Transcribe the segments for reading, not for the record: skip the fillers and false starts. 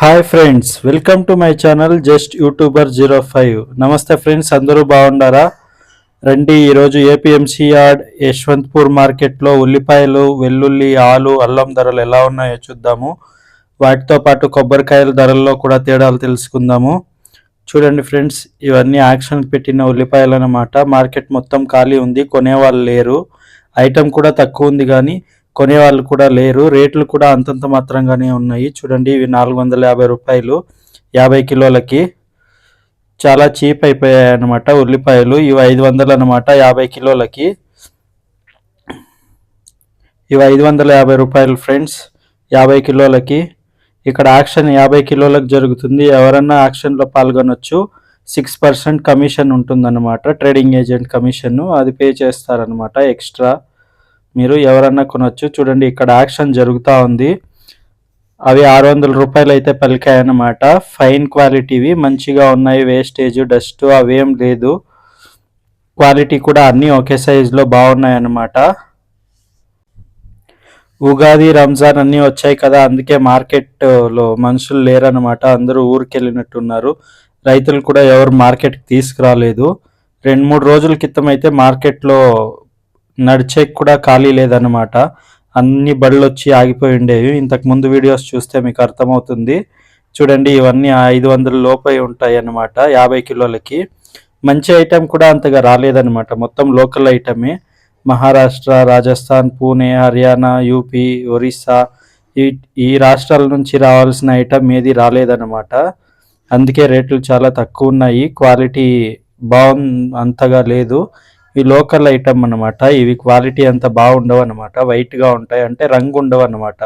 Hi friends, welcome to my channel just YouTuber 05. నమస్తే friends, అందరూ బాగుండారా? రండి, ఈరోజు ఏపీఎంసీ యార్డ్ యశ్వంత్పూర్ మార్కెట్లో ఉల్లిపాయలు, వెల్లుల్లి, ఆలు, అల్లం ధరలు ఎలా ఉన్నాయో చూద్దాము. వాటితో పాటు కొబ్బరికాయల ధరల్లో కూడా తేడాలు తెలుసుకుందాము. చూడండి ఫ్రెండ్స్, ఇవన్నీ యాక్షన్కి పెట్టిన ఉల్లిపాయలు అన్నమాట. మార్కెట్ మొత్తం ఖాళీ ఉంది, కొనేవాళ్ళు లేరు. ఐటెం కూడా తక్కువ ఉంది కానీ కొనేవాళ్ళు కూడా లేరు. రేట్లు కూడా అంతంత మాత్రంగానే ఉన్నాయి. చూడండి, ఇవి 450 రూపాయలు 50 కిలోలకి. చాలా చీప్ అయిపోయాయి అన్నమాట ఉల్లిపాయలు. ఇవి 500 అనమాట 50 కిలోలకి. ఇవి 550 రూపాయలు ఫ్రెండ్స్ 50 కిలోలకి. ఇక్కడ యాక్షన్ 50 కిలోలకు జరుగుతుంది. ఎవరన్నా యాక్షన్లో పాల్గొనొచ్చు. 6% కమిషన్ ఉంటుందన్నమాట, ట్రేడింగ్ ఏజెంట్ కమిషన్. అది పే చేస్తారనమాట ఎక్స్ట్రా. మీరు ఎవరన్నా కొనొచ్చు. చూడండి, ఇక్కడ యాక్షన్ జరుగుతూ ఉంది. అవి 600 రూపాయలు అయితే పలికాయన్నమాట. ఫైన్ క్వాలిటీవి, మంచిగా ఉన్నాయి. వేస్టేజ్, డస్ట్ అవేం లేదు. క్వాలిటీ కూడా అన్నీ ఒకే సైజులో బాగున్నాయన్నమాట. ఉగాది, రంజాన్ అన్నీ వచ్చాయి కదా, అందుకే మార్కెట్లో మనుషులు లేరన్నమాట. అందరూ ఊరికి వెళ్ళినట్టున్నారు. రైతులు కూడా ఎవరు మార్కెట్కి తీసుకురాలేదు. 2-3 రోజుల క్రితం అయితే మార్కెట్లో నడిచే కూడా ఖాళీ లేదన్నమాట. అన్ని బళ్ళు వచ్చి ఆగిపోయి ఉండేవి. ఇంతకు ముందు వీడియోస్ చూస్తే మీకు అర్థమవుతుంది. చూడండి, ఇవన్నీ 500 లోపై ఉంటాయి అన్నమాట 50 కిలోలకి. మంచి ఐటెం కూడా అంతగా రాలేదన్నమాట. మొత్తం లోకల్ ఐటమే. మహారాష్ట్ర, రాజస్థాన్, పూణే, హర్యానా, యూపీ, ఒరిస్సా ఈ రాష్ట్రాల నుంచి రావాల్సిన ఐటెం ఏది రాలేదన్నమాట. అందుకే రేట్లు చాలా తక్కువ ఉన్నాయి. క్వాలిటీ అంతగా లేదు. ఈ లోకల్ ఐటమ్ అనమాట. ఇవి క్వాలిటీ అంత బాగుండవు అనమాట. వైట్గా ఉంటాయి, అంటే రంగు ఉండవు అనమాట.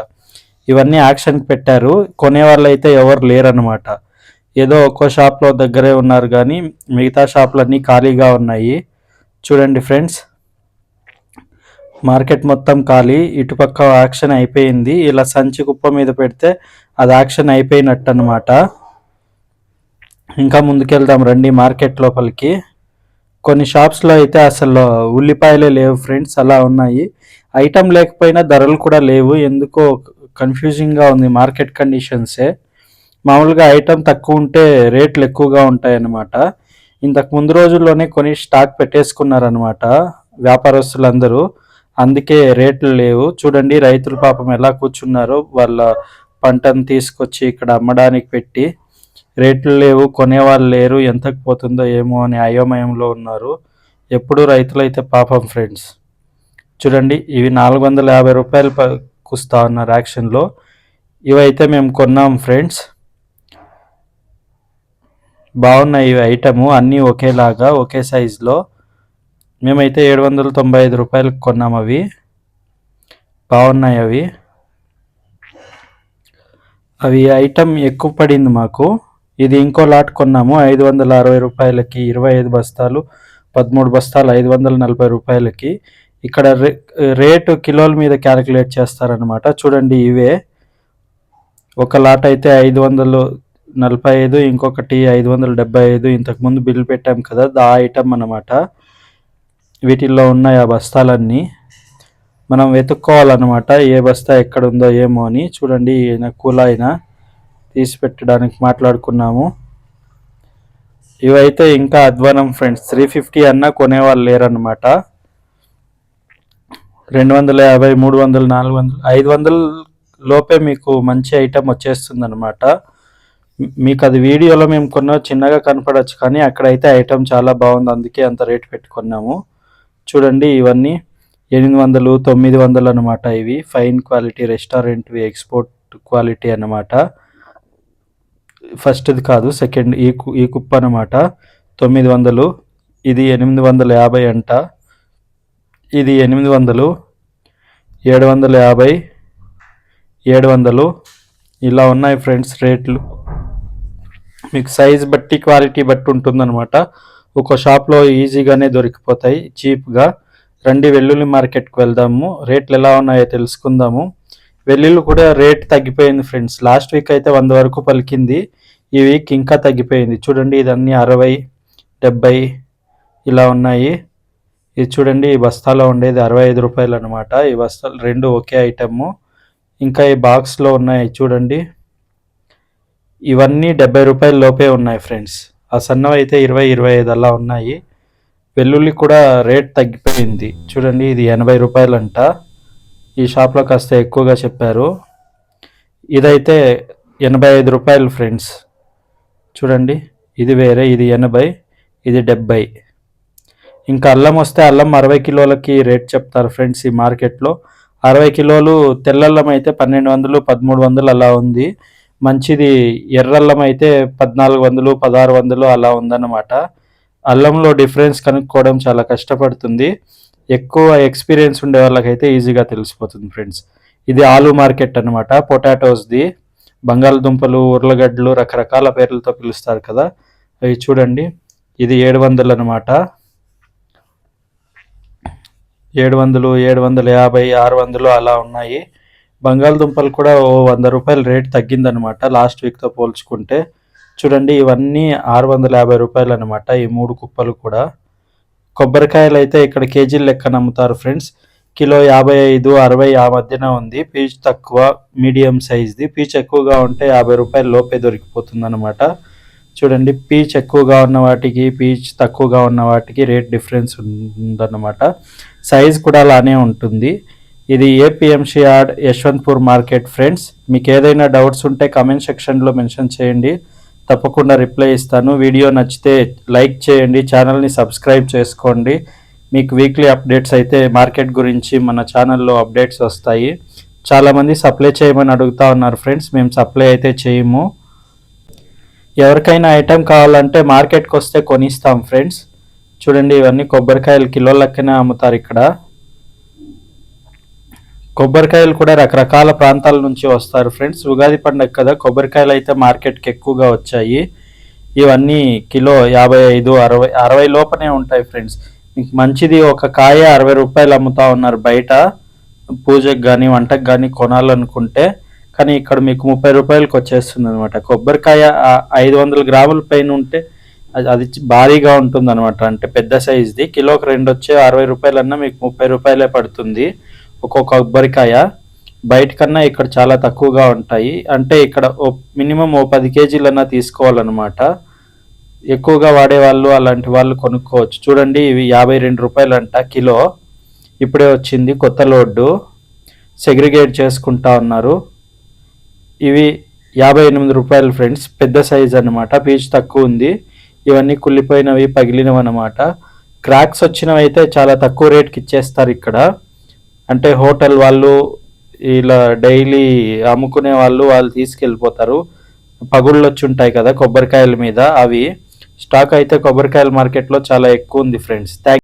ఇవన్నీ యాక్షన్కి పెట్టారు. కొనేవాళ్ళు అయితే ఎవరు లేరనమాట. ఏదో ఒక్కో షాప్లో దగ్గరే ఉన్నారు కానీ మిగతా షాపులన్నీ ఖాళీగా ఉన్నాయి. చూడండి ఫ్రెండ్స్, మార్కెట్ మొత్తం ఖాళీ. ఇటుపక్క యాక్షన్ అయిపోయింది. ఇలా సంచి కుప్ప మీద పెడితే అది యాక్షన్ అయిపోయినట్టు అనమాట. ఇంకా ముందుకెళ్దాం రండి మార్కెట్ లోపలికి. కొన్ని షాప్స్లో అయితే అసలు ఉల్లిపాయలే లేవు ఫ్రెండ్స్, అలా ఉన్నాయి. ఐటమ్ లేకపోయినా ధరలు కూడా లేవు. ఎందుకో కన్ఫ్యూజింగ్గా ఉంది మార్కెట్ కండిషన్సే. మామూలుగా ఐటమ్ తక్కువ ఉంటే రేట్లు ఎక్కువగా ఉంటాయన్నమాట. ఇంతకు ముందు రోజుల్లోనే కొని స్టాక్ పెట్టేసుకున్నారనమాట వ్యాపారస్తులందరూ. అందుకే రేట్లు లేవు. చూడండి, రైతులు పాపం ఎలా కూర్చున్నారో. వాళ్ళ పంటను తీసుకొచ్చి ఇక్కడ అమ్మడానికి పెట్టి రేట్లు లేవు, కొనేవాళ్ళు లేరు. ఎంతకు పోతుందో ఏమో అని అయోమయంలో ఉన్నారు. ఎప్పుడు రైతులైతే పాపం ఫ్రెండ్స్. చూడండి, ఇవి 450 రూపాయలు కుస్తా ఉన్నారు యాక్షన్లో. ఇవైతే మేము కొన్నాం ఫ్రెండ్స్. బాగున్నాయి ఇవి ఐటము, అన్నీ ఒకేలాగా ఒకే సైజులో. మేమైతే 795 రూపాయలకు కొన్నాం. అవి బాగున్నాయి. అవి ఐటమ్ ఎక్కువ పడింది మాకు. ఇది ఇంకో లాట్ కొన్నాము 560 రూపాయలకి. 25 బస్తాలు, 13 బస్తాలు 540 రూపాయలకి. ఇక్కడ రేటు కిలోల మీద క్యాలిక్యులేట్ చేస్తారనమాట. చూడండి, ఇవే ఒక లాట్ అయితే 545, ఇంకొకటి 575. ఇంతకుముందు బిల్ పెట్టాం కదా, దా ఐటమ్ అన్నమాట. వీటిల్లో ఉన్నాయి ఆ బస్తాలన్నీ. మనం వెతుక్కోవాలన్నమాట ఏ బస్తా ఎక్కడ ఉందో ఏమో అని. చూడండి, ఈయన కూలాయన తీసి పెట్టడానికి మాట్లాడుకున్నాము. ఇవైతే ఇంకా అధ్వానం ఫ్రెండ్స్. 350 అన్నా కొనేవాళ్ళు లేరన్నమాట. 250, 300, 400, 500 లోపే మీకు మంచి ఐటమ్ వచ్చేస్తుంది అనమాట. మీకు అది వీడియోలో మేము కొన్న చిన్నగా కనపడవచ్చు, కానీ అక్కడైతే ఐటమ్ చాలా బాగుంది. అందుకే అంత రేటు పెట్టుకున్నాము. చూడండి, ఇవన్నీ 800, 900 అనమాట. ఇవి ఫైన్ క్వాలిటీ రెస్టారెంట్వి, ఎక్స్పోర్ట్ క్వాలిటీ అన్నమాట. ఫస్ట్ది కాదు, సెకండ్ ఈ కుప్ప అనమాట. 900. ఇది 850 అంట. ఇది 800, 750, 700 ఇలా ఉన్నాయి ఫ్రెండ్స్ రేట్లు. మీకు సైజ్ బట్టి, క్వాలిటీ బట్టి ఉంటుందన్నమాట. ఒక షాప్లో ఈజీగానే దొరికిపోతాయి చీప్గా. రండి, వెల్లుల్లి మార్కెట్కి వెళ్దాము. రేట్లు ఎలా ఉన్నాయో తెలుసుకుందాము. వెల్లుల్లి కూడా రేట్ తగ్గిపోయింది ఫ్రెండ్స్. లాస్ట్ వీక్ అయితే 100 వరకు పలికింది. ఈ వీక్ ఇంకా తగ్గిపోయింది. చూడండి, ఇదన్నీ 60, 70 ఇలా ఉన్నాయి. ఇది చూడండి, ఈ బస్తాలో ఉండేది 65 రూపాయలు అనమాట. ఈ బస్తాలు రెండు ఒకే ఐటమ్. ఇంకా ఈ బాక్స్లో ఉన్నాయి చూడండి. ఇవన్నీ 70 రూపాయల లోపే ఉన్నాయి ఫ్రెండ్స్. ఆ సన్నవి అయితే 20, 25 అలా ఉన్నాయి. వెల్లుల్లి కూడా రేట్ తగ్గిపోయింది. చూడండి ఇది 80 రూపాయలంట. ఈ షాప్లో కాస్త ఎక్కువగా చెప్పారు. ఇదైతే 85 రూపాయలు ఫ్రెండ్స్. చూడండి ఇది వేరే, ఇది 80, ఇది 70. ఇంకా అల్లం వస్తే అల్లం 60 కిలోలకి రేట్ చెప్తారు ఫ్రెండ్స్ ఈ మార్కెట్లో. 60 కిలోలు తెల్లల్లం అయితే 1200, 1300 అలా ఉంది. మంచిది ఎర్రల్లం అయితే 1400, 1600 అలా ఉందన్నమాట. అల్లంలో డిఫరెన్స్ కనుక్కోవడం చాలా కష్టపడుతుంది. ఎక్కువ ఎక్స్పీరియన్స్ ఉండే వాళ్ళకైతే ఈజీగా తెలిసిపోతుంది ఫ్రెండ్స్. ఇది ఆలు మార్కెట్ అనమాట. పొటాటోస్ది, బంగాళదుంపలు, ఉర్లగడ్డలు రకరకాల పేర్లతో పిలుస్తారు కదా, అవి చూడండి. ఇది 700 అనమాట. 700, 750, 600 అలా ఉన్నాయి. బంగాళదుంపలు కూడా 100 రూపాయలు రేట్ తగ్గిందనమాట లాస్ట్ వీక్తో పోల్చుకుంటే. చూడండి ఇవన్నీ 650 రూపాయలు అనమాట ఈ 3 కుప్పలు కూడా. కొబ్బరికాయలు అయితే ఇక్కడ కేజీల లెక్కన అమ్ముతారు ఫ్రెండ్స్. కిలో 55, 60 ఆ మధ్యన ఉంది. పీచు తక్కువ, మీడియం సైజ్ది. పీచు ఎక్కువగా ఉంటే 50 రూపాయల లోపే దొరికిపోతుంది అనమాట. చూడండి పీచ్ ఎక్కువగా ఉన్న వాటికి, పీచ్ తక్కువగా ఉన్న వాటికి రేట్ డిఫరెన్స్ ఉందన్నమాట. సైజ్ కూడా అలానే ఉంటుంది. ఇది APMC yard, Yeshwanthpur market friends. మీకు ఏదైనా డౌట్స్ ఉంటే కామెంట్ సెక్షన్లో మెన్షన్ చేయండి, తప్పకుండా రిప్లై ఇస్తాను. వీడియో నచ్చితే లైక్ చేయండి, ఛానల్ని సబ్స్క్రైబ్ చేసుకోండి. మీకు వీక్లీ అప్డేట్స్ అయితే మార్కెట్ గురించి మన ఛానల్లో అప్డేట్స్ వస్తాయి. చాలామంది సప్లై చేయమని అడుగుతూ ఉన్నారు ఫ్రెండ్స్. మేము సప్లై అయితే చేయము. ఎవరికైనా ఐటెం కావాలంటే మార్కెట్కి వస్తే కొనిస్తాం ఫ్రెండ్స్. చూడండి ఇవన్నీ కొబ్బరికాయలు కిలోల లెక్కనే అమ్ముతారు ఇక్కడ. కొబ్బరికాయలు కూడా రకరకాల ప్రాంతాల నుంచి వస్తారు ఫ్రెండ్స్. ఉగాది పండుగ కదా, కొబ్బరికాయలు అయితే మార్కెట్కి ఎక్కువగా వచ్చాయి. ఇవన్నీ కిలో 55, 60, 60 లోపనే ఉంటాయి ఫ్రెండ్స్. మీకు మంచిది ఒక కాయ 60 రూపాయలు అమ్ముతా ఉన్నారు బయట. పూజకు కానీ వంటకు కానీ కొనాలనుకుంటే, కానీ ఇక్కడ మీకు 30 రూపాయలకి వచ్చేస్తుంది అనమాట. కొబ్బరికాయ 500 గ్రాముల పైన ఉంటే అది భారీగా ఉంటుంది అనమాట, అంటే పెద్ద సైజ్ది. కిలోకి 2 వచ్చే 60 రూపాయలన్నా మీకు 30 రూపాయలే పడుతుంది ఒక్కొక్క కొబ్బరికాయ. బయట కన్నా ఇక్కడ చాలా తక్కువగా ఉంటాయి. అంటే ఇక్కడ మినిమం 10 కేజీలన్నా తీసుకోవాలన్నమాట. ఎక్కువగా వాడేవాళ్ళు అలాంటి వాళ్ళు కొనుక్కోవచ్చు. చూడండి ఇవి 52 రూపాయలంట కిలో. ఇప్పుడే వచ్చింది కొత్త లోడ్డు, సెగ్రిగేట్ చేసుకుంటా ఉన్నారు. ఇవి 58 రూపాయలు ఫ్రెండ్స్, పెద్ద సైజ్ అనమాట. పీచు తక్కువ ఉంది. ఇవన్నీ కుళ్ళిపోయినవి, పగిలినవి అనమాట. క్రాక్స్ వచ్చినవి అయితే చాలా తక్కువ రేట్కి ఇచ్చేస్తారు ఇక్కడ. అంటే హోటల్ వాళ్ళు, ఇలా డైలీ అమ్ముకునే వాళ్ళు తీసుకెళ్ళిపోతారు. పగుళ్ళు వచ్చి ఉంటాయి కదా కొబ్బరికాయల మీద, అవి స్టాక్ అయితే కొబ్బరికాయల మార్కెట్లో చాలా ఎక్కువ ఉంది ఫ్రెండ్స్.